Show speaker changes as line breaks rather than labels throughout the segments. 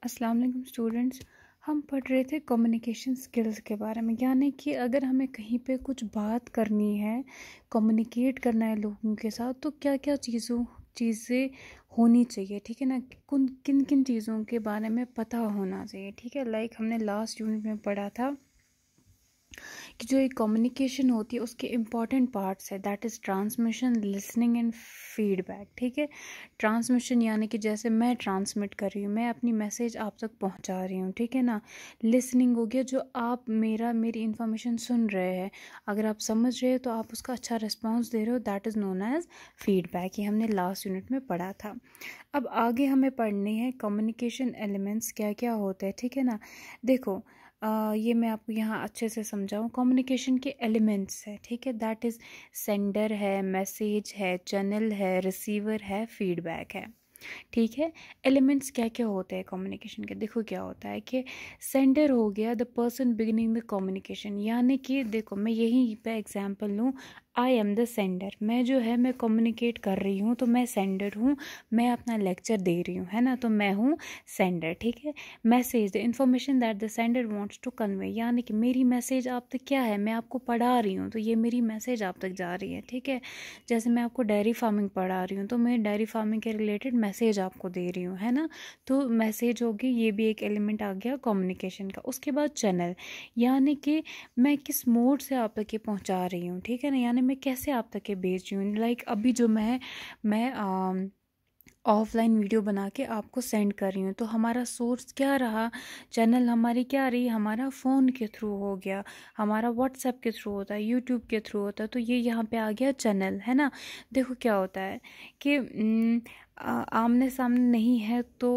अस्सलाम वालेकुम स्टूडेंट्स। हम पढ़ रहे थे कम्युनिकेशन स्किल्स के बारे में, यानी कि अगर हमें कहीं पे कुछ बात करनी है, कम्युनिकेट करना है लोगों के साथ, तो क्या क्या चीज़ें होनी चाहिए, ठीक है ना। किन किन चीज़ों के बारे में पता होना चाहिए, ठीक है। लाइक हमने लास्ट यूनिट में पढ़ा था कि जो एक कम्युनिकेशन होती है उसके इम्पॉर्टेंट पार्ट्स है, that is transmission, listening and feedback, ठीक है। ट्रांसमिशन यानी कि जैसे मैं ट्रांसमिट कर रही हूँ, मैं अपनी मैसेज आप तक पहुँचा रही हूँ, ठीक है ना। लिसनिंग हो गया, जो आप मेरी इन्फॉर्मेशन सुन रहे हैं, अगर आप समझ रहे हो तो आप उसका अच्छा रिस्पॉन्स दे रहे हो, that is known as feedback. ये हमने लास्ट यूनिट में पढ़ा था। अब आगे हमें पढ़नी है कम्युनिकेशन एलिमेंट्स क्या क्या होते हैं, ठीक है ना। देखो ये मैं आपको यहाँ अच्छे से समझाऊँ। कम्युनिकेशन के एलिमेंट्स है, ठीक है, दैट इज़ सेंडर है, मैसेज है, चैनल है, रिसीवर है, फीडबैक है, ठीक है। एलिमेंट्स क्या क्या होते हैं कम्युनिकेशन के, देखो क्या होता है कि सेंडर हो गया the person beginning the communication, यानी कि देखो मैं यहीं पे एग्जांपल लूँ, आई एम द सेंडर, मैं जो है मैं कम्युनिकेट कर रही हूँ तो मैं सेंडर हूँ, मैं अपना लेक्चर दे रही हूँ, है ना, तो मैं हूँ सेंडर, ठीक है। Message the information that the sender wants to convey, यानी कि मेरी मैसेज आप तक क्या है, मैं आपको पढ़ा रही हूँ तो ये मेरी मैसेज आप तक जा रही है, ठीक है। जैसे मैं आपको डेयरी फार्मिंग पढ़ा रही हूँ तो मैं डेयरी फार्मिंग के रिलेटेड मैसेज आपको दे रही हूँ, है ना। तो मैसेज होगी, ये भी एक एलिमेंट आ गया कम्युनिकेशन का। उसके बाद चैनल, यानी कि मैं किस मोड से आप तक ये पहुँचा रही हूँ, ठीक है ना, यानी मैं कैसे आप तक ये भेज रही हूँ। लाइक अभी जो मैं ऑफलाइन वीडियो बना के आपको सेंड कर रही हूँ, तो हमारा सोर्स क्या रहा, चैनल हमारी क्या रही, हमारा फ़ोन के थ्रू हो गया, हमारा व्हाट्सएप के थ्रू होता है, यूट्यूब के थ्रू होता है, तो ये यहाँ पे आ गया चैनल, है ना। देखो क्या होता है कि आमने सामने नहीं है तो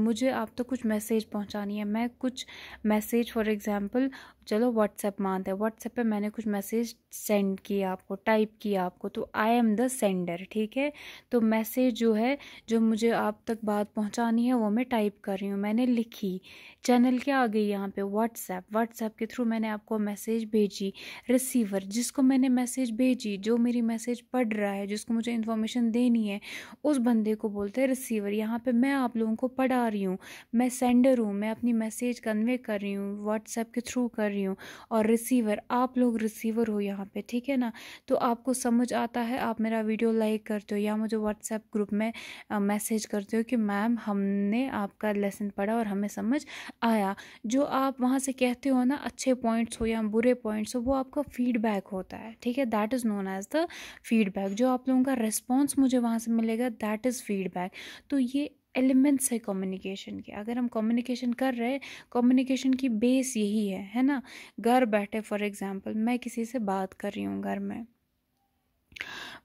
मुझे आप तक कुछ मैसेज पहुंचानी है, मैं कुछ मैसेज फॉर एग्जांपल, चलो व्हाट्सएप मानते हैं, व्हाट्सएप पे मैंने कुछ मैसेज सेंड किया आपको, टाइप किया आपको, तो आई एम द सेंडर, ठीक है। तो मैसेज जो है, जो मुझे आप तक बात पहुंचानी है वो मैं टाइप कर रही हूँ, मैंने लिखी। चैनल क्या आ गई यहाँ पे, व्हाट्सएप के थ्रू मैंने आपको मैसेज भेजी। रिसीवर, जिसको मैंने मैसेज भेजी, जो मेरी मैसेज पढ़ रहा है, जिसको मुझे इन्फॉर्मेशन देनी है, उस बंदे को बोलते हैं रिसीवर। यहाँ पे मैं आप लोगों को पढ़ा रही हूँ, मैं सेंडर हूँ, मैं अपनी मैसेज कन्वे कर रही हूँ, व्हाट्सएप के थ्रू कर रही हूँ, और रिसीवर, आप लोग रिसीवर हो यहाँ पे, ठीक है ना। तो आपको समझ आता है, आप मेरा वीडियो लाइक करते हो या मुझे व्हाट्सएप ग्रुप में मैसेज करते हो कि मैम हमने आपका लेसन पढ़ा और हमें समझ आया। जो आप वहाँ से कहते हो ना, अच्छे पॉइंट्स हो या बुरे पॉइंट्स हो, वो आपका फीडबैक होता है, ठीक है, that is known as the feedback. जो आप लोगों का रिस्पॉन्स मुझे वहाँ से मिलेगा, दैट इज़ फीडबैक। तो ये एलिमेंट्स है कम्युनिकेशन के। अगर हम कम्युनिकेशन कर रहे हैं, कम्युनिकेशन की बेस यही है ना। घर बैठे फॉर एग्जांपल मैं किसी से बात कर रही हूँ, घर में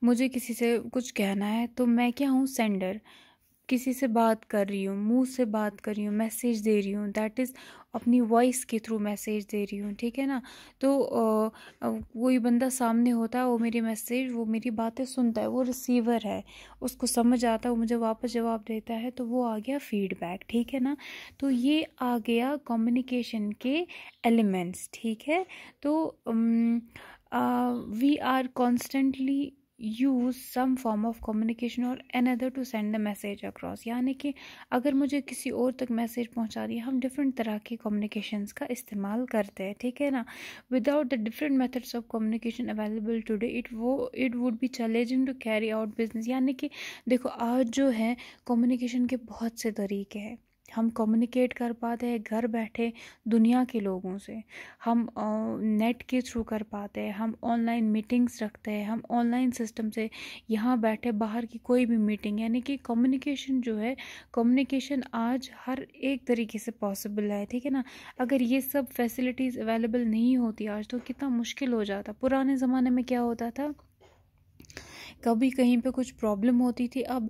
मुझे किसी से कुछ कहना है, तो मैं क्या हूँ, सेंडर, किसी से बात कर रही हूँ, मुंह से बात कर रही हूँ, मैसेज दे रही हूँ, दैट इज़ अपनी वॉइस के थ्रू मैसेज दे रही हूँ, ठीक है ना। तो कोई बंदा सामने होता है, वो मेरी मैसेज, वो मेरी बातें सुनता है, वो रिसीवर है, उसको समझ आता है, वो मुझे वापस जवाब देता है, तो वो आ गया फीडबैक, ठीक है ना। तो ये आ गया कम्युनिकेशन के एलिमेंट्स, ठीक है। तो we are constantly use some form of communication और another to send the message across, यानी कि अगर मुझे किसी और तक मैसेज पहुंचा दिया, हम डिफरेंट तरह के कम्युनिकेशंस का इस्तेमाल करते हैं, ठीक है ना। Without the different methods of communication available today, it would be challenging to carry out business, यानी कि देखो आज जो है कम्युनिकेशन के बहुत से तरीके हैं, हम कम्युनिकेट कर पाते हैं घर बैठे दुनिया के लोगों से, हम नेट के थ्रू कर पाते हैं, हम ऑनलाइन मीटिंग्स रखते हैं, हम ऑनलाइन सिस्टम से यहाँ बैठे बाहर की कोई भी मीटिंग, यानी कि कम्युनिकेशन जो है, कम्युनिकेशन आज हर एक तरीके से पॉसिबल है, ठीक है ना। अगर ये सब फैसिलिटीज़ अवेलेबल नहीं होती आज, तो कितना मुश्किल हो जाता। पुराने ज़माने में क्या होता था, कभी कहीं पे कुछ प्रॉब्लम होती थी, अब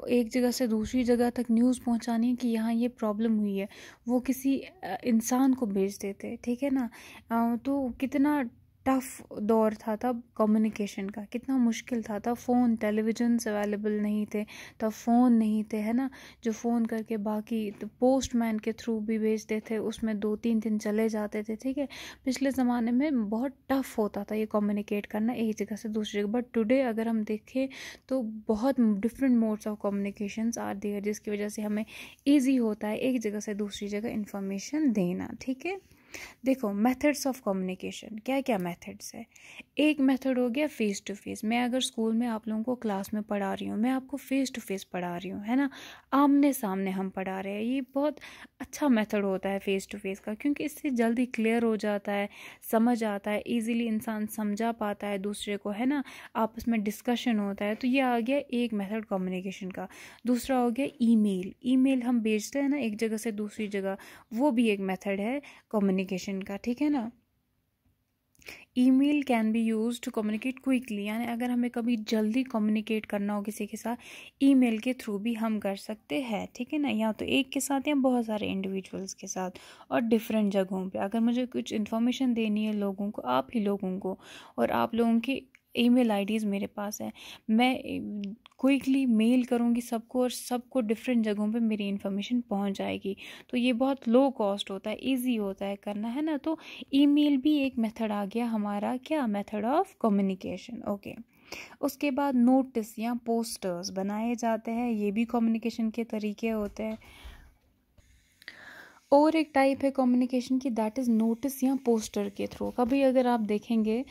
एक जगह से दूसरी जगह तक न्यूज़ पहुंचानी है कि यहाँ ये प्रॉब्लम हुई है, वो किसी इंसान को भेज देते, ठीक है ना। तो कितना टफ दौर था तब कम्युनिकेशन का, कितना मुश्किल था तब। फ़ोन टेलीविजन अवेलेबल नहीं थे तब, फ़ोन नहीं थे, है ना। जो फ़ोन करके बाकी तो पोस्टमैन के थ्रू भी भेजते थे, उसमें 2-3 दिन चले जाते थे, ठीक है। पिछले ज़माने में बहुत टफ होता था ये कम्युनिकेट करना एक जगह से दूसरी जगह। बट टुडे अगर हम देखें तो बहुत different modes of communications are there, जिसकी वजह से हमें ईजी होता है एक जगह से दूसरी जगह इंफॉर्मेशन देना, ठीक है। देखो मेथड्स ऑफ कम्युनिकेशन, क्या क्या मेथड्स है। एक मेथड हो गया फेस टू फेस। मैं अगर स्कूल में आप लोगों को क्लास में पढ़ा रही हूँ, मैं आपको फेस टू फेस पढ़ा रही हूँ, है ना, आमने सामने हम पढ़ा रहे हैं। ये बहुत अच्छा मेथड होता है फेस टू फेस का, क्योंकि इससे जल्दी क्लियर हो जाता है, समझ आता है, इजीली इंसान समझा पाता है दूसरे को, है ना, आपस में डिस्कशन होता है। तो ये आ गया एक मेथड कम्युनिकेशन का। दूसरा हो गया ईमेल। ईमेल हम भेजते हैं ना एक जगह से दूसरी जगह, वो भी एक मेथड है कम्युनिकेशन का, ठीक है ना। Email can be use to communicate quickly, यानी अगर हमें कभी जल्दी कम्युनिकेट करना हो किसी के साथ, ईमेल के थ्रू भी हम कर सकते हैं, ठीक है ना। या तो एक के साथ या बहुत सारे इंडिविजुअल्स के साथ और डिफरेंट जगहों पे। अगर मुझे कुछ इन्फॉर्मेशन देनी है लोगों को, आप ही लोगों को, और आप लोगों की ईमेल आईडीज़ मेरे पास है, मैं क्विकली मेल करूँगी सबको और सबको डिफरेंट जगहों पे मेरी इन्फॉर्मेशन पहुँच जाएगी। तो ये बहुत लो कॉस्ट होता है, इजी होता है करना, है ना। तो ईमेल भी एक मेथड आ गया हमारा, क्या, मेथड ऑफ कम्युनिकेशन, ओके। उसके बाद नोटिस या पोस्टर्स बनाए जाते हैं, ये भी कम्युनिकेशन के तरीके होते हैं। और एक टाइप है कम्युनिकेशन की, दैट इज़ नोटिस या पोस्टर के थ्रू। कभी अगर आप देखेंगे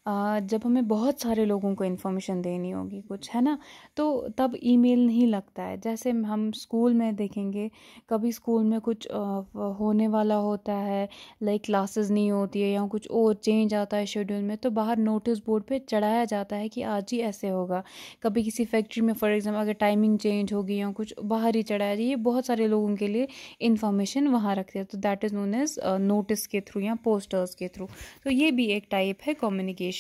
जब हमें बहुत सारे लोगों को इन्फॉर्मेशन देनी होगी कुछ, है ना, तो तब ईमेल नहीं लगता है। जैसे हम स्कूल में देखेंगे, कभी स्कूल में कुछ होने वाला होता है, लाइक क्लासेस नहीं होती है या कुछ और चेंज आता है शेड्यूल में, तो बाहर नोटिस बोर्ड पे चढ़ाया जाता है कि आज ही ऐसे होगा। कभी किसी फैक्ट्री में फॉर एग्जाम्पल अगर टाइमिंग चेंज होगी या कुछ, बाहर ही चढ़ाया जाए। ये बहुत सारे लोगों के लिए इन्फॉर्मेशन वहाँ रखते हैं, तो that is known as notice के थ्रू या पोस्टर्स के थ्रू। तो ये भी एक टाइप है कम्युनिकेशन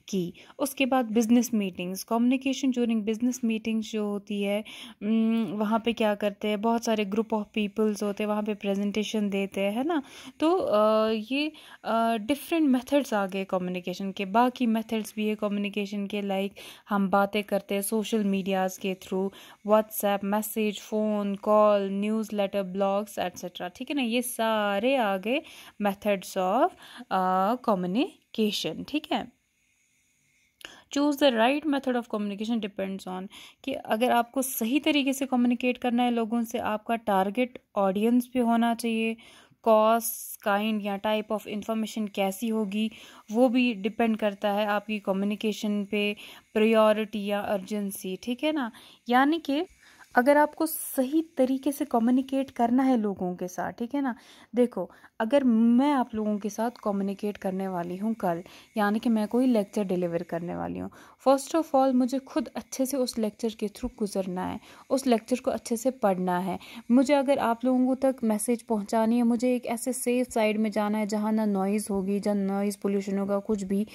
की। उसके बाद business meetings, communication during business meetings जो होती है, वहाँ पे क्या करते हैं, बहुत सारे ग्रुप ऑफ पीपल्स होते हैं, वहाँ पे प्रेजेंटेशन देते हैं, है ना। तो ये डिफरेंट मेथड्स आ गए कम्युनिकेशन के। बाकी मेथड्स भी है कम्युनिकेशन के, लाइक हम बातें करते हैं सोशल मीडियाज़ के through, WhatsApp message, phone call, newsletter, blogs etcetera, ठीक है ना। ये सारे आ गए मेथड्स ऑफ कम्युनिकेशन, ठीक है। Choose the right method of communication depends on, कि अगर आपको सही तरीके से कम्युनिकेट करना है लोगों से, आपका टारगेट ऑडियंस भी होना चाहिए, कॉस्ट, काइंड या टाइप ऑफ इंफॉर्मेशन कैसी होगी वो भी डिपेंड करता है आपकी कम्युनिकेशन पे, प्रायोरिटी या अर्जेंसी, ठीक है ना। यानी कि अगर आपको सही तरीके से कम्युनिकेट करना है लोगों के साथ, ठीक है ना। देखो अगर मैं आप लोगों के साथ कम्युनिकेट करने वाली हूँ कल, यानी कि मैं कोई लेक्चर डिलीवर करने वाली हूँ, फर्स्ट ऑफ ऑल मुझे खुद अच्छे से उस लेक्चर के थ्रू गुजरना है, उस लेक्चर को अच्छे से पढ़ना है। मुझे अगर आप लोगों तक मैसेज पहुँचानी है, मुझे एक ऐसे सेफ साइड में जाना है जहाँ ना नॉइज़ होगी, जहाँ नॉइज़ पोल्यूशन होगा कुछ भी,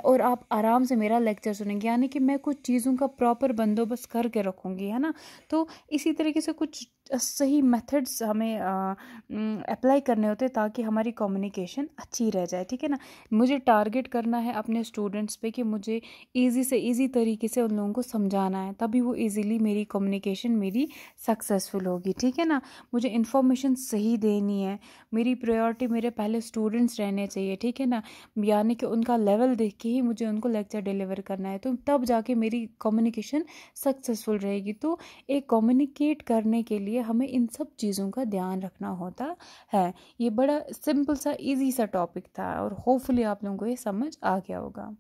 और आप आराम से मेरा लेक्चर सुनेंगे। यानी कि मैं कुछ चीज़ों का प्रॉपर बंदोबस्त करके रखूँगी, है ना। तो इसी तरीके से कुछ सही मेथड्स हमें अप्लाई करने होते हैं ताकि हमारी कम्युनिकेशन अच्छी रह जाए, ठीक है ना। मुझे टारगेट करना है अपने स्टूडेंट्स पे कि मुझे इजी से इजी तरीके से उन लोगों को समझाना है, तभी वो इजीली मेरी कम्युनिकेशन मेरी सक्सेसफुल होगी, ठीक है ना। मुझे इन्फॉर्मेशन सही देनी है, मेरी प्रायोरिटी मेरे पहले स्टूडेंट्स रहने चाहिए, ठीक है ना। यानी कि उनका लेवल देख के ही मुझे उनको लेक्चर डिलीवर करना है, तो तब जाके मेरी कम्युनिकेशन सक्सेसफुल रहेगी। तो एक कम्युनिकेट करने के लिए हमें इन सब चीज़ों का ध्यान रखना होता है। ये बड़ा सिंपल सा इजी सा टॉपिक था और होपफुली आप लोगों को ये समझ आ गया होगा।